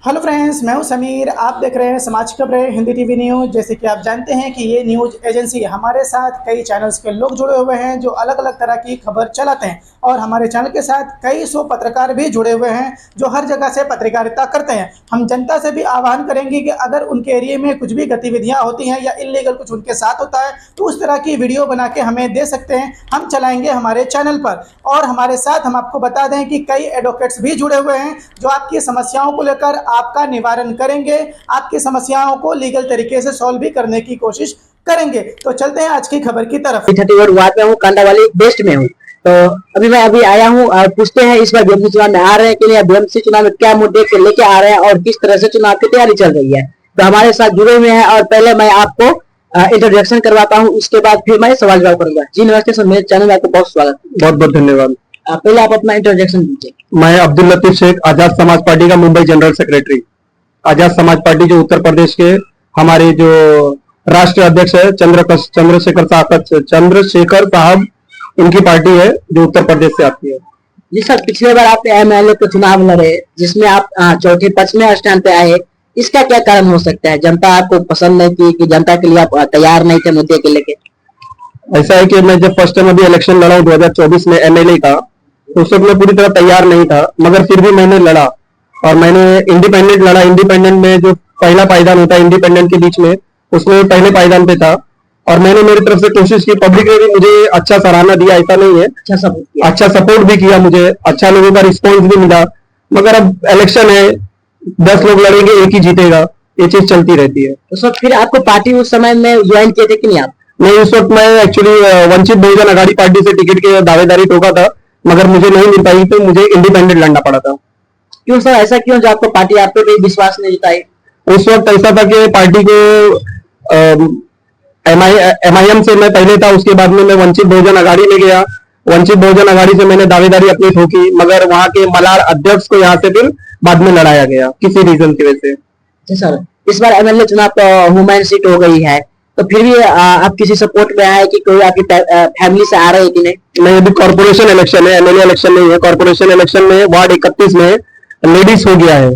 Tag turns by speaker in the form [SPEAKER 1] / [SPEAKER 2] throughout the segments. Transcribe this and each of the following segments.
[SPEAKER 1] Hello friends, मैं हूं समीर। आप देख रहे हैं समाज खबरें हिंदी टीवी न्यूज़। जैसे कि आप जानते हैं कि ये न्यूज़ एजेंसी हमारे साथ कई चैनल्स के लोग जुड़े हुए हैं जो अलग अलग तरह की खबर चलाते हैं, और हमारे चैनल के साथ कई सौ पत्रकार भी जुड़े हुए हैं जो हर जगह से पत्रकारिता करते हैं। हम जनता से भी आह्वान करेंगे कि अगर उनके एरिया में कुछ भी गतिविधियाँ होती हैं या इलीगल कुछ उनके साथ होता है तो उस तरह की वीडियो बना के हमें दे सकते हैं, हम चलाएंगे हमारे चैनल पर। और हमारे साथ हम आपको बता दें कि कई एडवोकेट्स भी जुड़े हुए हैं जो आपकी समस्याओं को लेकर आपका निवारण करेंगे, आपकी समस्याओं को लीगल तरीके से सॉल्व भी करने की कोशिश करेंगे। तो चलते हैं आज की खबर की तरफ।
[SPEAKER 2] 31 वार्ड में हूँ, कांडावाली वेस्ट में हूँ। तो अभी आया हूँ और पूछते हैं इस बार बीएमसी चुनाव में आ रहे हैं कि नहीं, बीएमसी चुनाव में क्या मुद्दे को लेके आ रहे हैं और किस तरह से चुनाव की तैयारी चल रही है। तो हमारे साथ जुड़े हुए हैं और पहले मैं आपको इंट्रोडक्शन करवाता हूँ, उसके बाद फिर मैं सवाल जवाब करूंगा। जी नमस्ते सर, मेरे चैनल में आपको बहुत स्वागत।
[SPEAKER 3] बहुत बहुत धन्यवाद।
[SPEAKER 2] पहले आप अपना इंट्रोडक्शन दीजिए।
[SPEAKER 3] मैं अब्दुल लतीफ शेख, आजाद समाज पार्टी का Mumbai general secretary. Azad Samaj party जो उत्तर प्रदेश के हमारे जो राष्ट्रीय अध्यक्ष है चंद्रशेखर साहब, इनकी पार्टी है जो उत्तर प्रदेश से आती है।
[SPEAKER 2] जी सर, पिछले बार आप एमएलए को चुनाव लड़े जिसमें आप चौथे पक्ष में स्थान पे आए, इसका क्या कारण हो सकता है? जनता आपको पसंद नहीं की कि जनता के लिए आप तैयार नहीं थे मुद्दे के लेके?
[SPEAKER 3] ऐसा है कि मैं जब फर्स्ट टाइम अभी इलेक्शन लड़ा 2024 में एमएलए का, तो उस वक्त मैं पूरी तरह तैयार नहीं था, मगर फिर भी मैंने लड़ा और मैंने इंडिपेंडेंट लड़ा। इंडिपेंडेंट में जो पहला पायदान होता है इंडिपेंडेंट के बीच में, उसमें पहले पायदान पे था और मैंने मेरी तरफ से कोशिश की। पब्लिक ने भी मुझे अच्छा सराहना दिया, ऐसा नहीं है, अच्छा सपोर्ट भी किया मुझे, अच्छा लोगों का रिस्पॉन्स भी मिला। मगर अब इलेक्शन है, 10 लोग लड़ेंगे, एक ही जीतेगा, ये चीज चलती रहती है।
[SPEAKER 2] तो सर फिर आपको पार्टी उस समय में ज्वाइन किए थे कि नहीं आप?
[SPEAKER 3] नहीं, उस वक्त मैं एक्चुअली वंचित बहुजन अघाड़ी पार्टी से टिकट की दावेदारी ठोका था, मगर मुझे नहीं मिल पाई तो मुझे इंडिपेंडेंट लड़ना पड़ा था।
[SPEAKER 2] क्यों सर, ऐसा क्यों जो आपको पार्टी आप पे भी विश्वास नहीं जताई?
[SPEAKER 3] उस वक्त ऐसा था कि पार्टी को एमआईएम से मैं पहले था, उसके बाद में मैं वंचित बहुजन अघाड़ी में गया। वंचित बहुजन अघाड़ी से मैंने दावेदारी अपनी ठोकी, मगर वहां के मलार अध्यक्ष को यहाँ से फिर बाद में लड़ाया गया किसी रीजन की वजह से।
[SPEAKER 2] सर इस बार एमएलए चुनाव तो वुमेन सीट हो गई है, तो फिर भी आप किसी सपोर्ट में आए कि कोई आपकी फैमिली से आ रहे है कि नहीं?
[SPEAKER 3] नहीं, अभी कॉर्पोरेशन इलेक्शन है, एमएलए इलेक्शन नहीं है। कॉर्पोरेशन इलेक्शन में वार्ड 31 में लेडीज हो गया है,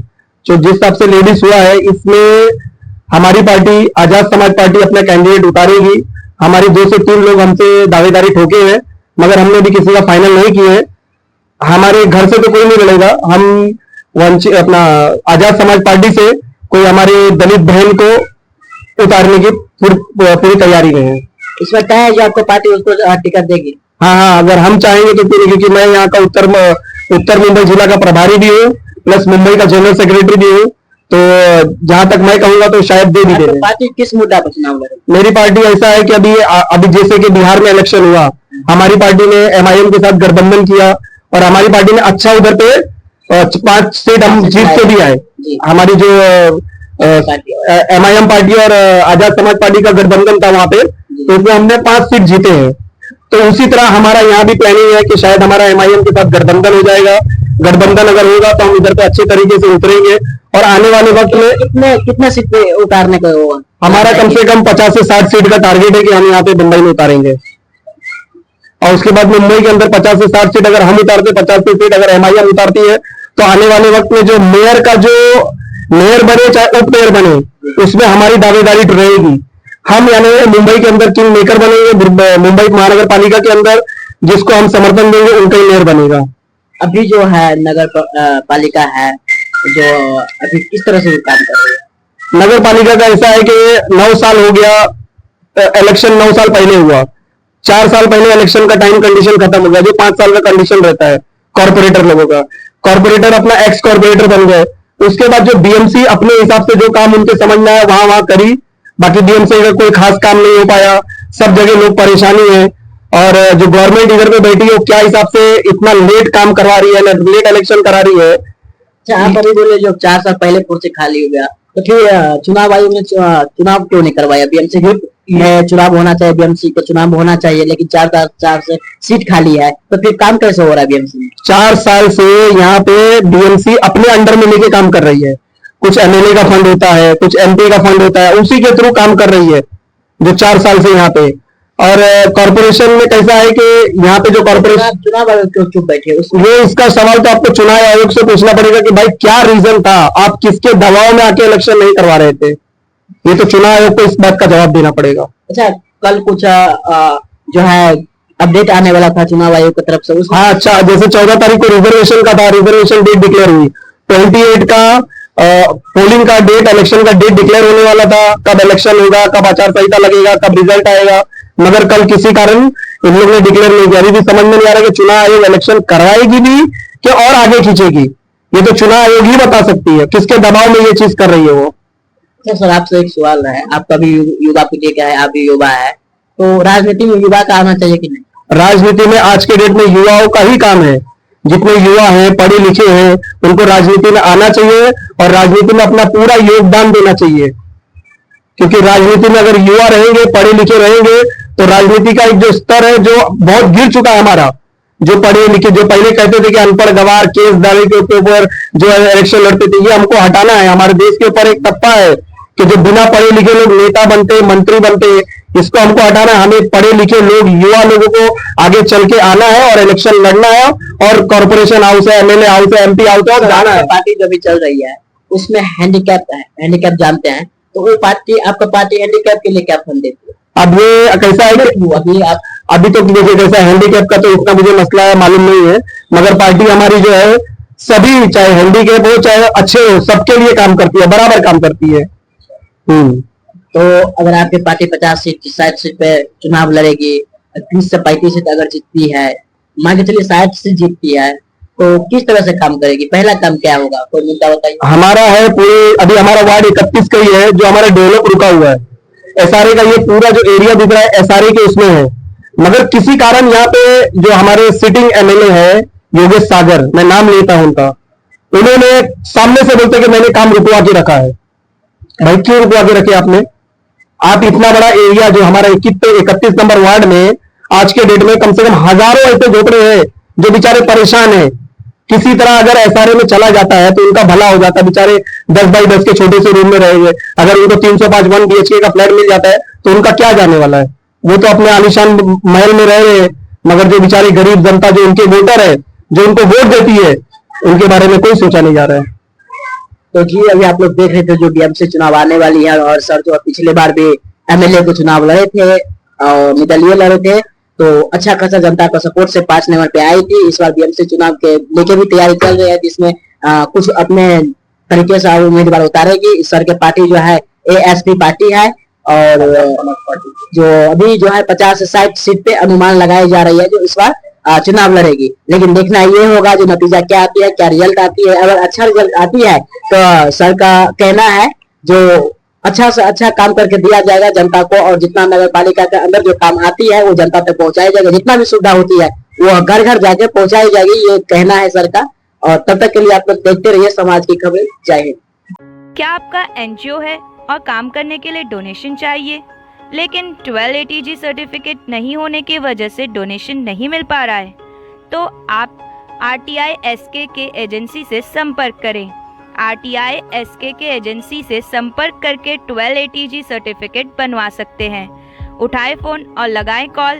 [SPEAKER 3] जो जिस हिसाब से लेडीज हुआ है, इसमें हमारी पार्टी आजाद समाज पार्टी अपना कैंडिडेट उतारेगी। हमारे 2 से 3 लोग हमसे दावेदारी ठोके हैं, मगर हमने भी किसी का फाइनल नहीं किए हैं। हमारे घर से तो कोई नहीं लड़ेगा, हम वंचित अपना आजाद समाज पार्टी से कोई हमारे दलित बहन को उतारने की पूरी तैयारी में है।
[SPEAKER 2] इसमें तय है जो आपको पार्टी उसको टिकट देगी?
[SPEAKER 3] हाँ, अगर हम चाहेंगे तो फिर, क्योंकि मैं यहाँ का उत्तर मुंबई जिला का प्रभारी भी हूँ, प्लस मुंबई का जनरल सेक्रेटरी भी हूँ, तो जहां तक मैं कहूंगा तो शायद दे भी दे।
[SPEAKER 2] पार्टी किस मुद्दा पर चुनाव लड़े?
[SPEAKER 3] मेरी पार्टी ऐसा है कि अभी जैसे कि बिहार में इलेक्शन हुआ, हमारी पार्टी ने एमआईएम के साथ गठबंधन किया और हमारी पार्टी ने अच्छा उधर पे 5 सीट हम जीत के भी आए। हमारी जो एमआईएम पार्टी और आजाद समाज पार्टी का गठबंधन था वहां पे, तो उसमें हमने 5 सीट जीते हैं। तो उसी तरह हमारा यहाँ भी प्लानिंग है कि शायद हमारा एमआईएम के साथ गठबंधन हो जाएगा। गठबंधन अगर होगा तो हम इधर पे अच्छे तरीके से उतरेंगे और आने वाले वक्त में
[SPEAKER 2] कितने सीट पे उतारने का होगा?
[SPEAKER 3] हमारा कम से कम 50 से 60 सीट का टारगेट है कि हम यहाँ पे मुंबई में उतारेंगे। और उसके बाद मुंबई के अंदर 50 से 60 सीट अगर हम उतारते, 50 सीट अगर एमआईएम उतारती है, तो आने वाले वक्त में जो मेयर बने चाहे उप मेयर बने, उसमें हमारी दावेदारी रहेगी। हम यानी मुंबई के अंदर किंग मेकर बनेंगे, मुंबई महानगर पालिका के अंदर जिसको हम समर्थन देंगे उनका ही मेयर बनेगा।
[SPEAKER 2] अभी जो है नगर पालिका है जो अभी किस तरह से काम कर रही है?
[SPEAKER 3] नगर पालिका का ऐसा है कि 9 साल हो गया, इलेक्शन 9 साल पहले हुआ, 4 साल पहले इलेक्शन का टाइम कंडीशन खत्म हो गया, जो 5 साल का कंडीशन रहता है कॉर्पोरेटर लोगों का। कॉर्पोरेटर अपना एक्स कॉर्पोरेटर बन गए, उसके बाद जो बीएमसी अपने हिसाब से जो काम उनके समझ में आया वहां करी, बाकी बीएमसी का कोई खास काम नहीं हो पाया, सब जगह लोग परेशानी है। और जो गवर्नमेंट इधर पे बैठी है वो क्या हिसाब से इतना लेट काम करवा रही है, लेट इलेक्शन करा रही है।
[SPEAKER 2] आप अभी बोले जो 4 साल पहले कुर्सी खाली हो गया, तो फिर चुनाव आयोग ने चुनाव क्यों नहीं करवाया? बीएमसी में चुनाव होना चाहिए, बीएमसी का चुनाव होना चाहिए, लेकिन 4 से सीट खाली है, तो फिर काम कैसे हो रहा है बीएमसी में?
[SPEAKER 3] 4 साल से यहाँ पे बीएमसी अपने अंडर में लेके काम कर रही है। कुछ एमएलए का फंड होता है, कुछ एमपी का फंड होता है, उसी के थ्रू काम कर रही है जो 4 साल से यहाँ पे। और कॉर्पोरेशन में कैसा है कि यहाँ पे जो कॉर्पोरेशन
[SPEAKER 2] चुनाव आयोग क्यों चुप बैठे उसमें?
[SPEAKER 3] ये इसका सवाल तो आपको चुनाव आयोग से पूछना पड़ेगा कि भाई क्या रीजन था, आप किसके दबाव में आके इलेक्शन नहीं करवा रहे थे। ये तो चुनाव आयोग को इस बात का जवाब देना पड़ेगा।
[SPEAKER 2] अच्छा, कल कुछ जो है अपडेट आने वाला था चुनाव आयोग की तरफ से उस
[SPEAKER 3] हाँ अच्छा, जैसे 14 तारीख को रिजर्वेशन का था, रिजर्वेशन डेट डिक्लेयर हुई, 28 का पोलिंग का डेट, इलेक्शन का डेट डिक्लेयर होने वाला था, कब इलेक्शन होगा, कब आचार संहिता लगेगा, कब रिजल्ट आएगा, मगर कल किसी कारण इन लोग ने डिक्लेयर नहीं किया। अभी भी समझ में नहीं आ रहा कि चुनाव आयोग इलेक्शन करवाएगी भी कि और आगे खींचेगी। ये तो चुनाव आयोग ही बता सकती है किसके दबाव में ये चीज कर रही है वो।
[SPEAKER 2] अच्छा सर, आपसे एक सवाल है, आपका भी युवा पीढ़ी का है, आप भी युवा है, तो राजनीति में युवा का आना चाहिए कि नहीं?
[SPEAKER 3] राजनीति में आज के डेट में युवाओं का ही काम है। जितने युवा हैं, पढ़े लिखे हैं, उनको राजनीति में आना चाहिए और राजनीति में अपना पूरा योगदान देना चाहिए। क्योंकि राजनीति में अगर युवा रहेंगे, पढ़े लिखे रहेंगे, तो राजनीति का एक जो स्तर है जो बहुत गिर चुका है हमारा। जो पढ़े लिखे, जो पहले कहते थे कि अनपढ़ गवार केस दावे के ऊपर जो इलेक्शन लड़ते थे, ये हमको हटाना है। हमारे देश के ऊपर एक टप्पा है कि जो बिना पढ़े लिखे लोग नेता बनते, मंत्री बनते, इसको हमको हटाना है। हमें पढ़े लिखे लोग, युवा लोगों को आगे चल के आना है और इलेक्शन लड़ना है और कॉर्पोरेशन हाउस है, एमएलए हाउस है, एमपी हाउस है और जाना है।
[SPEAKER 2] पार्टी जो भी चल रही है उसमें हैंडीकैप है, हैंडीकैप जानते हैं, तो वो पार्टी, आपका पार्टी हैंडीकैप के लिए क्या फंड देती है?
[SPEAKER 3] अब ये कैसा है कि अभी तो देखिए कैसा हैंडीकैप का तो इतना मुझे मसला है मालूम नहीं है, मगर पार्टी हमारी जो है सभी, चाहे हैंडीकैप हो चाहे अच्छे हो, सबके लिए काम करती है, बराबर काम करती है।
[SPEAKER 2] तो अगर आपकी पार्टी 50 सीट 60 सीट पे चुनाव लड़ेगी, 30 से 35 सीट अगर जीतती है, मान के चलिए 60 सीट जीतती है, तो किस तरह से काम करेगी? पहला काम क्या होगा, कोई मुद्दा बताइए।
[SPEAKER 3] हमारा है पूरी, अभी हमारा वार्ड 31 का ही है जो हमारा डेवलप रुका हुआ है। एसआरए का ये पूरा जो एरिया दिख रहा है एसआरए के उसमें है, मगर किसी कारण यहाँ पे जो हमारे सिटिंग एमएलए है योगेश सागर, मैं नाम लेता हूं उनका, उन्होंने सामने से बोलते कि मैंने काम रुकवा के रखा है। भाई क्यों रुकवा के रखे आपने? आप इतना बड़ा एरिया जो हमारा 31 नंबर वार्ड में आज के डेट में कम से कम हजारों ऐसे झोपड़े हैं जो बेचारे परेशान हैं। किसी तरह अगर एसआरए में चला जाता है तो उनका भला हो जाता है। बेचारे 10 बाई 10 के छोटे से रूम में रहेंगे, अगर उनको 305 1 BHK का फ्लैट मिल जाता है तो उनका क्या जाने वाला है? वो तो अपने आलीशान महल में रह रहे हैं, मगर जो बेचारे गरीब जनता जो उनके वोटर है, जो उनको वोट देती है, उनके बारे में कोई सोचा नहीं जा रहा है।
[SPEAKER 2] तो जी अभी आप लोग देख रहे थे जो डीएमसी चुनाव आने वाली है, और सर जो पिछले बार भी एमएलए को चुनाव लड़े थे और निर्दलीय लड़े थे, तो अच्छा खासा जनता का सपोर्ट से 5 नंबर पे आई थी। इस बार डीएमसी चुनाव के लेके भी तैयारी चल रही है, जिसमें कुछ अपने तरीके से उम्मीदवार उतारेगी। सर के पार्टी जो है एएसपी पार्टी है, और जो अभी जो है 50 से 60 सीट पे अनुमान लगाई जा रही है जो इस बार चुनाव लड़ेगी। लेकिन देखना ये होगा जो नतीजा क्या आती है, क्या रिजल्ट आती है। अगर अच्छा रिजल्ट आती है तो सर का कहना है जो अच्छा से अच्छा काम करके दिया जाएगा जनता को, और जितना नगर पालिका के अंदर जो काम आती है वो जनता तक पहुंचाई जाएगा। जितना भी सुविधा होती है वो घर घर जाके पहुंचाई जाएगी, ये कहना है सर का। और तब तक के लिए आप लोग देखते रहिए समाज की खबरें। जय हिंद।
[SPEAKER 4] क्या आपका एनजीओ है और काम करने के लिए डोनेशन चाहिए, लेकिन 12 ATG सर्टिफिकेट नहीं होने की वजह से डोनेशन नहीं मिल पा रहा है, तो आप RTI SK के एजेंसी से संपर्क करें। RTI SK के एजेंसी से संपर्क करके 12 ATG सर्टिफिकेट बनवा सकते हैं। उठाएं फ़ोन और लगाएं कॉल